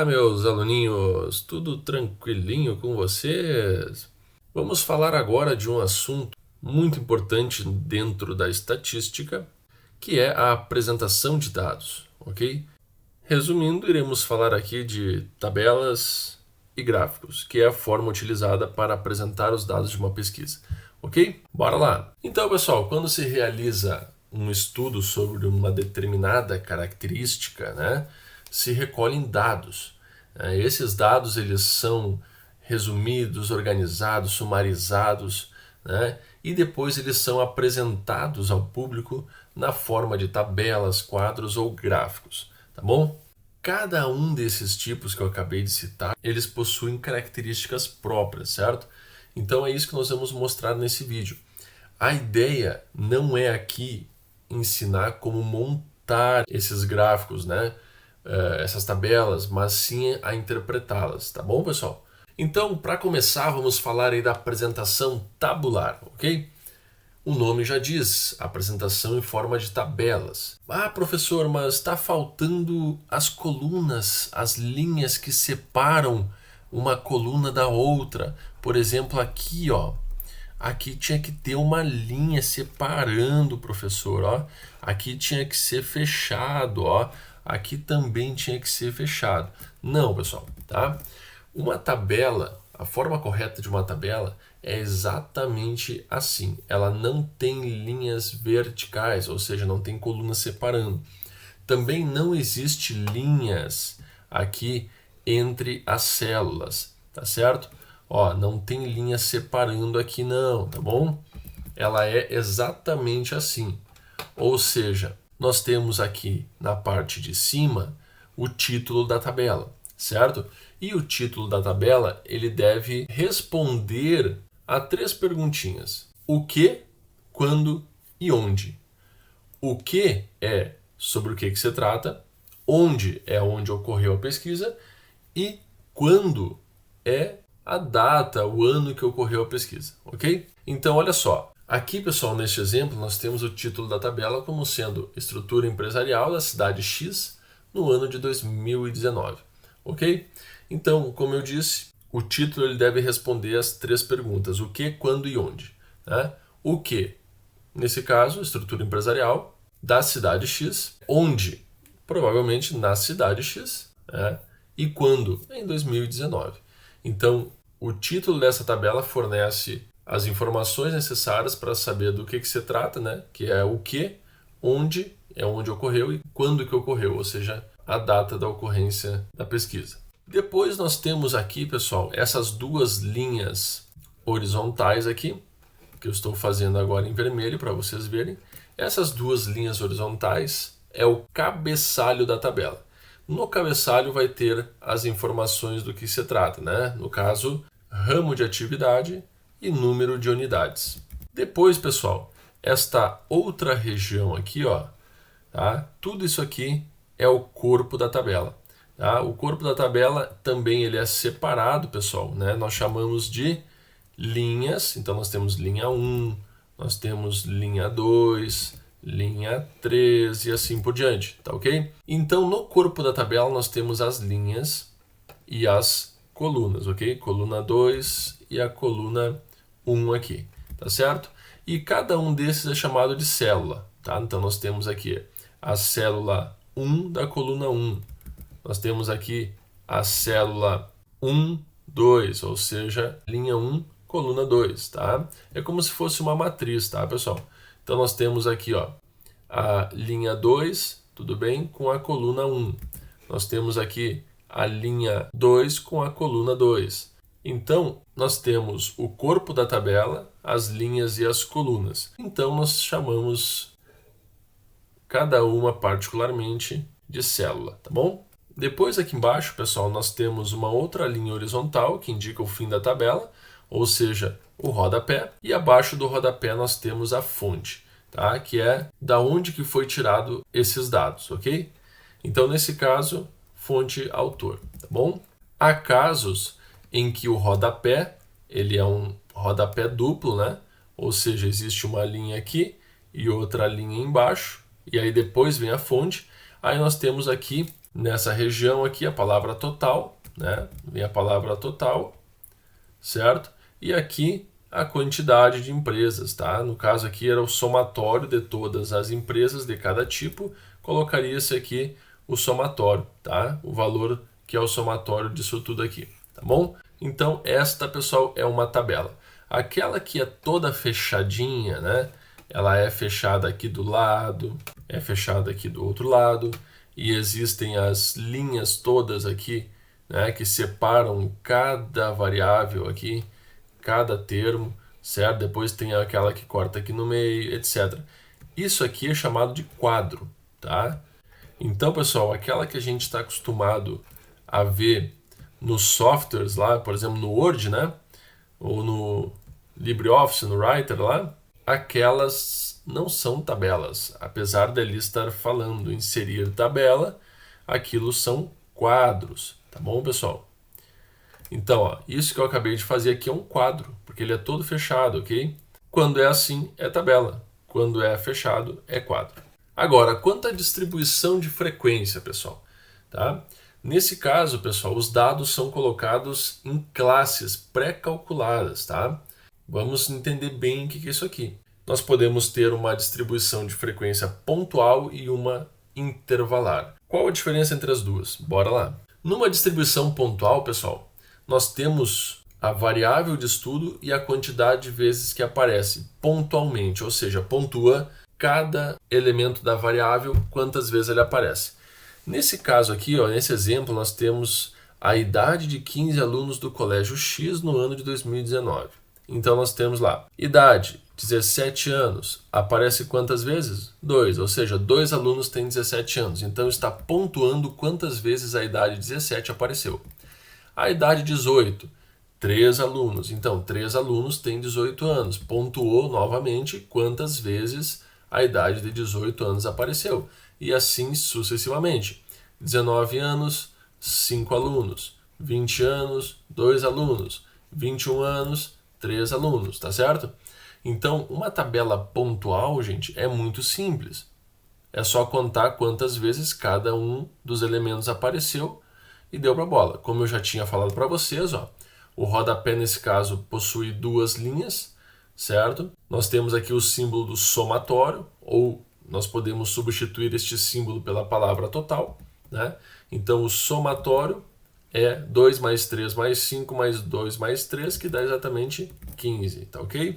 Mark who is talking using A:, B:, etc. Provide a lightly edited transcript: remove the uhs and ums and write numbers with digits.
A: Olá, meus aluninhos, tudo tranquilinho com vocês? Vamos falar agora de um assunto muito importante dentro da estatística, que é a apresentação de dados, ok? Resumindo, iremos falar aqui de tabelas e gráficos, que é a forma utilizada para apresentar os dados de uma pesquisa, ok? Bora lá! Então, pessoal, quando se realiza um estudo sobre uma determinada característica, né, se recolhem dados. Esses dados eles são resumidos, organizados, sumarizados, né, e depois eles são apresentados ao público na forma de tabelas, quadros ou gráficos, tá bom? Cada um desses tipos que eu acabei de citar, eles possuem características próprias, certo? Então é isso que nós vamos mostrar nesse vídeo. A ideia não é aqui ensinar como montar esses gráficos, né? Essas tabelas, mas sim a interpretá-las, tá bom, pessoal? Então, para começar, vamos falar aí da apresentação tabular, ok? O nome já diz, apresentação em forma de tabelas. Ah, professor, mas está faltando as colunas, as linhas que separam uma coluna da outra. Por exemplo, aqui, ó. Aqui tinha que ter uma linha separando, professor, ó. Aqui tinha que ser fechado, ó. Aqui também tinha que ser fechado. Não, pessoal, tá? Uma tabela, a forma correta de uma tabela é exatamente assim. Ela não tem linhas verticais, ou seja, não tem colunas separando. Também não existe linhas aqui entre as células, tá certo? Ó, não tem linha separando aqui não, tá bom? Ela é exatamente assim. Ou seja, nós temos aqui na parte de cima o título da tabela, certo? E o título da tabela, ele deve responder a 3 perguntinhas. O que, quando e onde. O que é sobre o que se trata, onde é onde ocorreu a pesquisa e quando é a data, o ano que ocorreu a pesquisa, ok? Então, olha só. Aqui, pessoal, neste exemplo, nós temos o título da tabela como sendo Estrutura Empresarial da Cidade X no ano de 2019, ok? Então, como eu disse, o título ele deve responder as 3 perguntas. O que, quando e onde. Né? O que? Nesse caso, estrutura empresarial da Cidade X. Onde? Provavelmente na Cidade X. Né? E quando? Em 2019. Então, o título dessa tabela fornece as informações necessárias para saber do que se trata, né? Que é o que, onde é onde ocorreu e quando que ocorreu, ou seja, a data da ocorrência da pesquisa. Depois nós temos aqui, pessoal, essas 2 linhas horizontais aqui, que eu estou fazendo agora em vermelho para vocês verem. Essas 2 linhas horizontais é o cabeçalho da tabela. No cabeçalho vai ter as informações do que se trata, né? No caso, ramo de atividade e número de unidades. Depois, pessoal, esta outra região aqui, ó, tá? Tudo isso aqui é o corpo da tabela. Tá? O corpo da tabela também ele é separado, pessoal, né? Nós chamamos de linhas. Então, nós temos linha 1, nós temos linha 2, linha 3 e assim por diante, tá ok? Então, no corpo da tabela, nós temos as linhas e as colunas, ok? Coluna 2 e a coluna 1 aqui, tá certo? E cada um desses é chamado de célula, tá? Então, nós temos aqui a célula 1 da coluna 1. Nós temos aqui a célula 1, 2, ou seja, linha 1, coluna 2, tá? É como se fosse uma matriz, tá, pessoal? Então, nós temos aqui, ó, a linha 2, tudo bem, com a coluna 1. Nós temos aqui a linha 2 com a coluna 2. Então, nós temos o corpo da tabela, as linhas e as colunas. Então, nós chamamos cada uma particularmente de célula, tá bom? Depois aqui embaixo, pessoal, nós temos uma outra linha horizontal que indica o fim da tabela, ou seja, o rodapé, e abaixo do rodapé nós temos a fonte, tá? Que é da onde que foi tirado esses dados, ok? Então, nesse caso, fonte autor, tá bom? Há casos em que o rodapé, ele é um rodapé duplo, né? Ou seja, existe uma linha aqui e outra linha embaixo, e aí depois vem a fonte. Aí nós temos aqui Nessa região aqui, a palavra total, né? Vem a palavra total, certo? E aqui a quantidade de empresas, tá? No caso aqui era o somatório de todas as empresas de cada tipo, colocaria-se aqui o somatório, tá? O valor que é o somatório disso tudo aqui, tá bom? Então esta, pessoal, é uma tabela. Aquela que é toda fechadinha, né? Ela é fechada aqui do lado, é fechada aqui do outro lado, e existem as linhas todas aqui, né, que separam cada variável aqui, cada termo, certo? Depois tem aquela que corta aqui no meio, etc. Isso aqui é chamado de quadro, tá? Então, pessoal, aquela que a gente está acostumado a ver nos softwares lá, por exemplo, no Word, né? Ou no LibreOffice, no Writer lá, aquelas não são tabelas. Apesar dele estar falando inserir tabela, aquilo são quadros, tá bom, pessoal? Então, ó, isso que eu acabei de fazer aqui é um quadro, porque ele é todo fechado, ok? Quando é assim, é tabela. Quando é fechado, é quadro. Agora, quanto à distribuição de frequência, pessoal, tá? Nesse caso, pessoal, os dados são colocados em classes pré-calculadas, tá? Vamos entender bem o que é isso aqui. Nós podemos ter uma distribuição de frequência pontual e uma intervalar. Qual a diferença entre as duas? Bora lá. Numa distribuição pontual, pessoal, nós temos a variável de estudo e a quantidade de vezes que aparece pontualmente, ou seja, pontua cada elemento da variável, quantas vezes ele aparece. Nesse caso aqui, ó, nesse exemplo, nós temos a idade de 15 alunos do colégio X no ano de 2019. Então nós temos lá, idade, 17 anos, aparece quantas vezes? 2, ou seja, 2 alunos têm 17 anos. Então está pontuando quantas vezes a idade 17 apareceu. A idade 18, 3 alunos. Então, 3 alunos têm 18 anos. Pontuou novamente quantas vezes a idade de 18 anos apareceu. E assim sucessivamente. 19 anos, 5 alunos. 20 anos, 2 alunos. 21 anos, 3 alunos, tá certo? Então, uma tabela pontual, gente, é muito simples. É só contar quantas vezes cada um dos elementos apareceu e deu para a bola. Como eu já tinha falado para vocês, ó, o rodapé nesse caso possui 2 linhas, certo? Nós temos aqui o símbolo do somatório, ou nós podemos substituir este símbolo pela palavra total, né? Então o somatório é 2 mais 3 mais 5 mais 2 mais 3, que dá exatamente 15, tá ok?